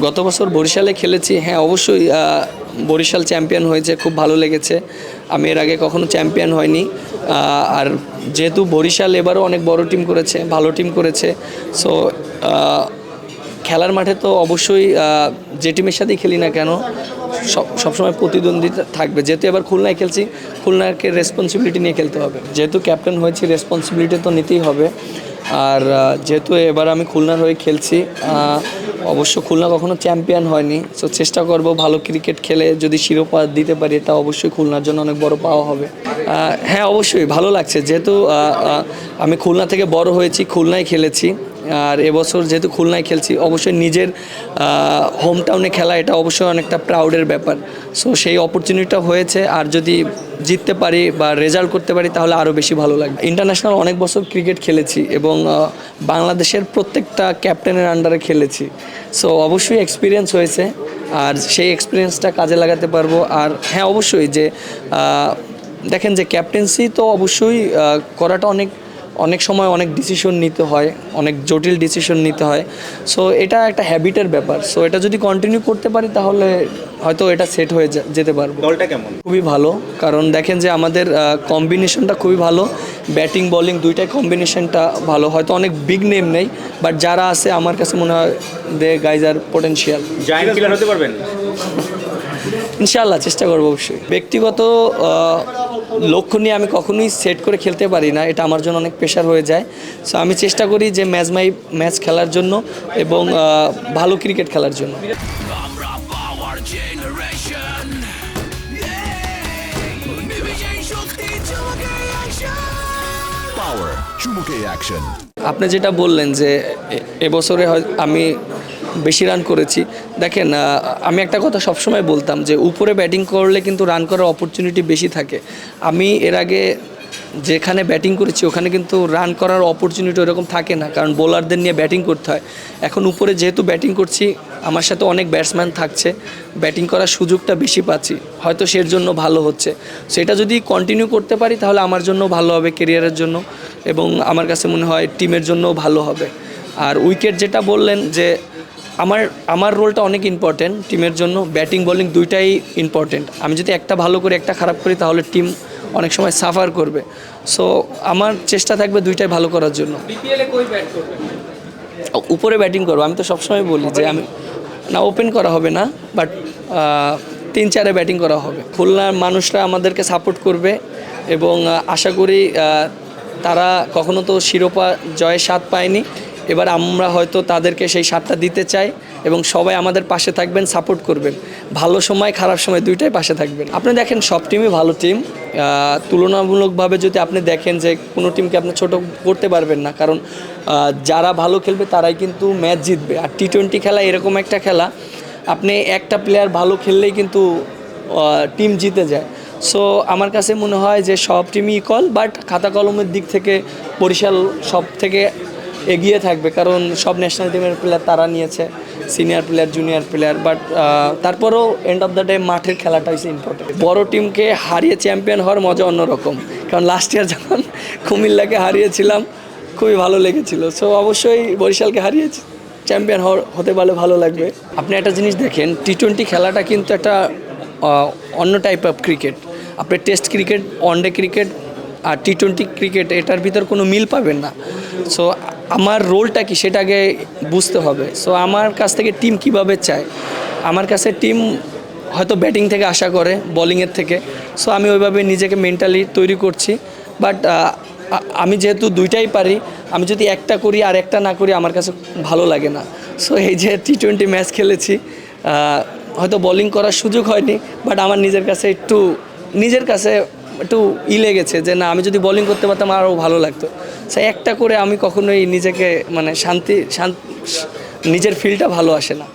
গত বছর বরিশালে খেলেছি। হ্যাঁ, অবশ্যই বরিশাল চ্যাম্পিয়ন হয়েছে, খুব ভালো লেগেছে। আমি এর আগে কখনো চ্যাম্পিয়ন হয়নি। আর যেহেতু বরিশাল এবারও অনেক বড় টিম করেছে, ভালো টিম করেছে, সো খেলার মাঠে তো অবশ্যই যে টিমের সাথেই খেলি না কেন সবসময় প্রতিদ্বন্দ্বিতা থাকবে। যেহেতু এবার খুলনায় খেলছি, খুলনাকে রেসপন্সিবিলিটি নিয়ে খেলতে হবে। যেহেতু ক্যাপ্টেন হয়েছি, রেসপন্সিবিলিটি তো নিতেই হবে। আর যেহেতু এবার আমি খুলনার হয়ে খেলছি, অবশ্য খুলনা কখনো চ্যাম্পিয়ন হয়নি, সো চেষ্টা করব ভালো ক্রিকেট খেলে যদি শিরোপা দিতে পারি, এটা অবশ্যই খুলনার জন্য অনেক বড় পাওয়া হবে। হ্যাঁ, অবশ্যই ভালো লাগছে, যেহেতু আমি খুলনা থেকে বড় হয়েছি, খুলনায় খেলেছি। আর এবছর যেহেতু খুলনায় খেলছি, অবশ্যই নিজের হোম টাউনে খেলা এটা অবশ্যই অনেকটা প্রাউডের ব্যাপার। সো সেই অপরচুনিটিটা হয়েছে, আর যদি জিততে পারি বা রেজাল্ট করতে পারি তাহলে আরও বেশি ভালো লাগবে। ইন্টারন্যাশনাল অনেক বছর ক্রিকেট খেলেছি এবং বাংলাদেশের প্রত্যেকটা ক্যাপ্টেনের আন্ডারে খেলেছি। সো অবশ্যই এক্সপিরিয়েন্স হয়েছে, আর সেই এক্সপিরিয়েন্সটা কাজে লাগাতে পারবো। আর হ্যাঁ, অবশ্যই যে দেখেন যে ক্যাপ্টেন্সি তো অবশ্যই করাটা অনেক সময় অনেক ডিসিশন নিতে হয়, অনেক জটিল ডিসিশন নিতে হয়। সো এটা একটা হ্যাবিটের ব্যাপার। সো এটা যদি কন্টিনিউ করতে পারি তাহলে হয়তো এটা সেট হয়ে যেতে পারবো। দলটা কেমন? খুবই ভালো, কারণ দেখেন যে আমাদের কম্বিনেশনটা খুবই ভালো। ব্যাটিং বোলিং দুইটাই কম্বিনেশনটা ভালো। হয়তো অনেক বিগ নেম নেই, বাট যারা আছে আমার কাছে মনে হয় দে গাইজ আর পোটেনশিয়াল। জায়ান্ট কিলার হতে পারবেন? ইনশাআল্লাহ চেষ্টা করবো অবশ্যই। ব্যক্তিগত লক্ষ্য নিয়ে আমি কখনোই সেট করে খেলতে পারি না, এটা আমার জন্য অনেক প্রেশার হয়ে যায়। সো আমি চেষ্টা করি যে ম্যাচ খেলার জন্য এবং ভালো ক্রিকেট খেলার জন্য। আপনি যেটা বললেন যে এবছরে আমি বেশি রান করেছি, দেখেন আমি একটা কথা সবসময় বলতাম যে উপরে ব্যাটিং করলে কিন্তু রান করার অপরচুনিটি বেশি থাকে। আমি এর আগে যেখানে ব্যাটিং করেছি ওখানে কিন্তু রান করার অপরচুনিটি ওরকম থাকে না, কারণ বোলারদের নিয়ে ব্যাটিং করতে হয়। এখন উপরে যেহেতু ব্যাটিং করছি, আমার সাথে অনেক ব্যাটসম্যান থাকছে, ব্যাটিং করার সুযোগটা বেশি পাচ্ছি, হয়তো সের জন্য ভালো হচ্ছে। সেটা যদি কন্টিনিউ করতে পারি তাহলে আমার জন্য ভালো হবে, কেরিয়ারের জন্য, এবং আমার কাছে মনে হয় টিমের জন্যও ভালো হবে। আর উইকেট যেটা বললেন যে আমার রোলটা অনেক ইম্পর্টেন্ট টিমের জন্য, ব্যাটিং বোলিং দুইটাই ইম্পর্টেন্ট। আমি যদি একটা ভালো করে একটা খারাপ করি তাহলে টিম অনেক সময় সাফার করবে। সো আমার চেষ্টা থাকবে দুইটাই ভালো করার জন্য। উপরে ব্যাটিং করবো, আমি তো সবসময় বলি যে আমি না, ওপেন করা হবে না, বাট 3-4-এ ব্যাটিং করা হবে। খুলনার মানুষরা আমাদেরকে সাপোর্ট করবে এবং আশা করি তারা কখনো তো শিরোপা জয়ের স্বাদ পায়নি, এবার আমরা হয়তো তাদেরকে সেই স্বাদটা দিতে চাই এবং সবাই আমাদের পাশে থাকবেন, সাপোর্ট করবেন, ভালো সময় খারাপ সময় দুইটাই পাশে থাকবেন। আপনি দেখেন সব টিমই ভালো টিম, তুলনামূলকভাবে যদি আপনি দেখেন যে কোনো টিমকে আপনি ছোট করতে পারবেন না, কারণ যারা ভালো খেলবে তারাই কিন্তু ম্যাচ জিতবে। আর টি-20 খেলা এরকম একটা খেলা, আপনি একটা প্লেয়ার ভালো খেললেই কিন্তু টিম জিতে যায়। সো আমার কাছে মনে হয় যে সব টিমই ইকুয়াল, বাট খাতা কলমের দিক থেকে বরিশাল সব থেকে এগিয়ে থাকবে, কারণ সব ন্যাশনাল টিমের প্লেয়ার তারা নিয়েছে, senior player, junior player. But তারপরেও এন্ড অফ দ্য ডে মাঠের খেলাটা হচ্ছে ইম্পর্টেন্ট। বড় টিমকে হারিয়ে চ্যাম্পিয়ন হওয়ার মজা অন্যরকম, কারণ লাস্ট ইয়ার যখন কুমিল্লাকে হারিয়েছিলাম খুবই ভালো লেগেছিল। সো অবশ্যই বরিশালকে হারিয়েছি, চ্যাম্পিয়ন হতে পারলে ভালো লাগবে। আপনি একটা জিনিস দেখেন, টি-20 খেলাটা কিন্তু একটা অন্য টাইপ অফ ক্রিকেট। আপনি টেস্ট ক্রিকেট, ওয়ানডে ক্রিকেট আর টি-20 ক্রিকেট, এটার ভিতর কোনো মিল পাবেন না। সো আমার রোলটা কি সেটা আগে বুঝতে হবে। সো আমার কাছ থেকে টিম কিভাবে চায়, আমার কাছে টিম হয়তো ব্যাটিং থেকে আশা করে, বোলিংয়ের থেকে। সো আমি ওইভাবে নিজেকে মেন্টালি তৈরি করছি। বাট আমি যেহেতু দুইটাই পারি, আমি যদি একটা করি আর একটা না করি আমার কাছে ভালো লাগে না। সো এই যে টি-20 ম্যাচ খেলেছি, হয়তো বোলিং করার সুযোগ হয়নি, বাট আমার নিজের কাছে একটু লেগেছে যে না, আমি যদি বোলিং করতে পারতাম আরও ভালো লাগতো। সেই একটা করে আমি কখনোই নিজেকে মানে নিজের ফিলটা ভালো আসে না।